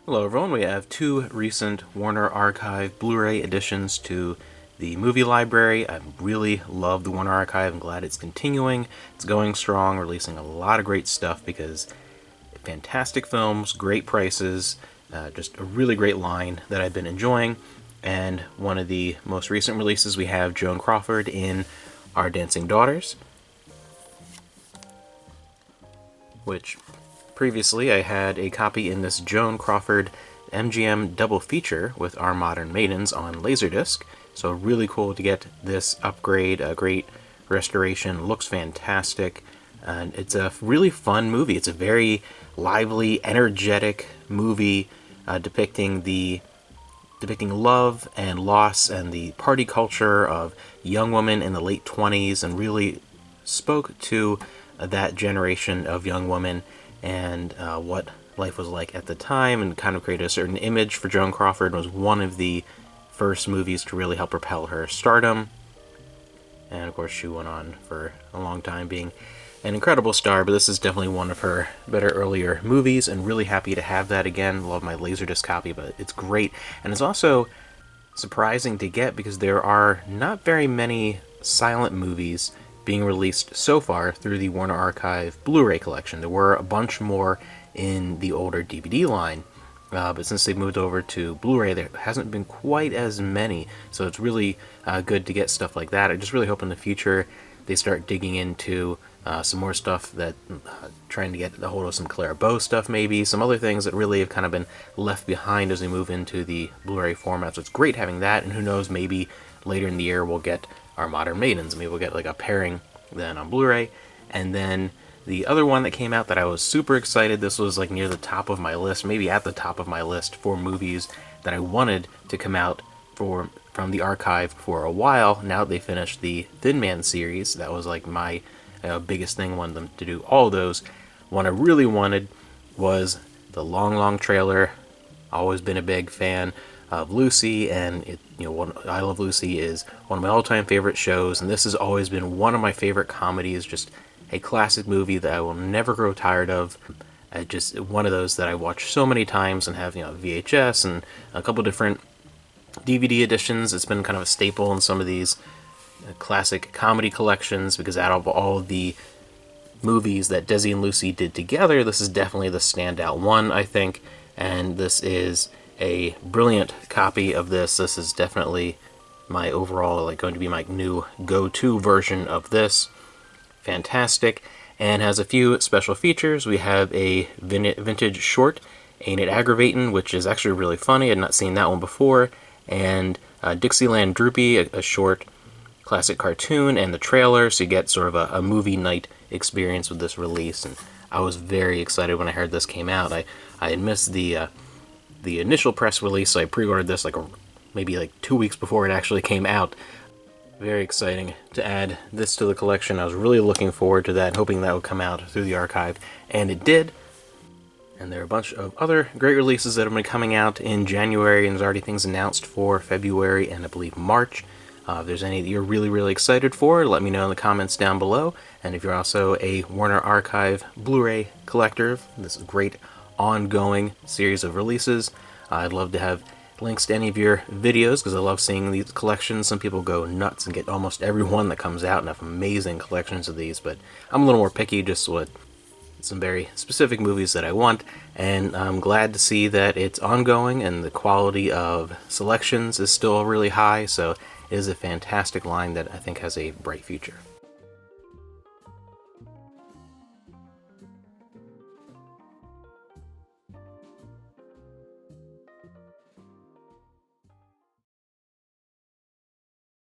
Hello everyone, we have two recent Warner Archive Blu-ray additions to the movie library. I really love the Warner Archive. I'm glad it's continuing. It's going strong, releasing a lot of great stuff because fantastic films, great prices, just a really great line that I've been enjoying. And one of the most recent releases, we have Joan Crawford in Our Dancing Daughters, which previously I had a copy in this Joan Crawford MGM double feature with Our Modern Maidens on Laserdisc. So really cool to get this upgrade, a great restoration, looks fantastic, and it's a really fun movie. It's a very lively, energetic movie depicting love and loss and the party culture of young women in the late 20s, and really spoke to that generation of young women and what life was like at the time, and kind of created a certain image for Joan Crawford. It was one of the first movies to really help propel her stardom, and of course she went on for a long time being an incredible star, but this is definitely one of her better earlier movies, and really happy to have that again. Love my Laserdisc copy, but it's great, and it's also surprising to get because there are not very many silent movies being released so far through the Warner Archive Blu-ray collection. There were a bunch more in the older DVD line, but since they've moved over to Blu-ray, there hasn't been quite as many, so it's really good to get stuff like that. I just really hope in the future they start digging into some more stuff, that trying to get a hold of some Clara Bow stuff, maybe some other things that really have kind of been left behind as we move into the Blu-ray format. So it's great having that, and who knows, maybe later in the year we'll get Our Modern Maidens. Maybe we'll get like a pairing then on Blu-ray. And then the other one that came out that I was super excited, this was like near the top of my list, maybe at the top of my list for movies that I wanted to come out from the archive for a while. Now that they finished the Thin Man series, that was like my biggest thing. Wanted them to do all of those. One I really wanted was the long trailer. Always been a big fan of Lucy, and I Love Lucy is one of my all-time favorite shows, and this has always been one of my favorite comedies. Just a classic movie that I will never grow tired of. Just one of those that I watch so many times and have VHS and a couple different DVD editions. It's been kind of a staple in some of these classic comedy collections, because out of all the movies that Desi and Lucy did together, this is definitely the standout one, I think. And this is a brilliant copy of this. This is definitely my overall, going to be my new go-to version of this. Fantastic, and has a few special features. We have a vintage short, Ain't It Aggravatin', which is actually really funny. I had not seen that one before. And Dixieland Droopy, a short classic cartoon, and the trailer, so you get sort of a movie night experience with this release. And I was very excited when I heard this came out. I had missed the initial press release, so I pre-ordered this maybe 2 weeks before it actually came out. Very exciting to add this to the collection. I was really looking forward to that, hoping that would come out through the archive, and it did. And there are a bunch of other great releases that have been coming out in January, and there's already things announced for February and I believe March. If there's any that you're really excited for, let me know in the comments down below. And if you're also a Warner Archive Blu-ray collector, this great ongoing series of releases, I'd love to have links to any of your videos, because I love seeing these collections. Some people go nuts and get almost every one that comes out and have amazing collections of these, but I'm a little more picky, just with some very specific movies that I want, and I'm glad to see that it's ongoing and the quality of selections is still really high, so it is a fantastic line that I think has a bright future.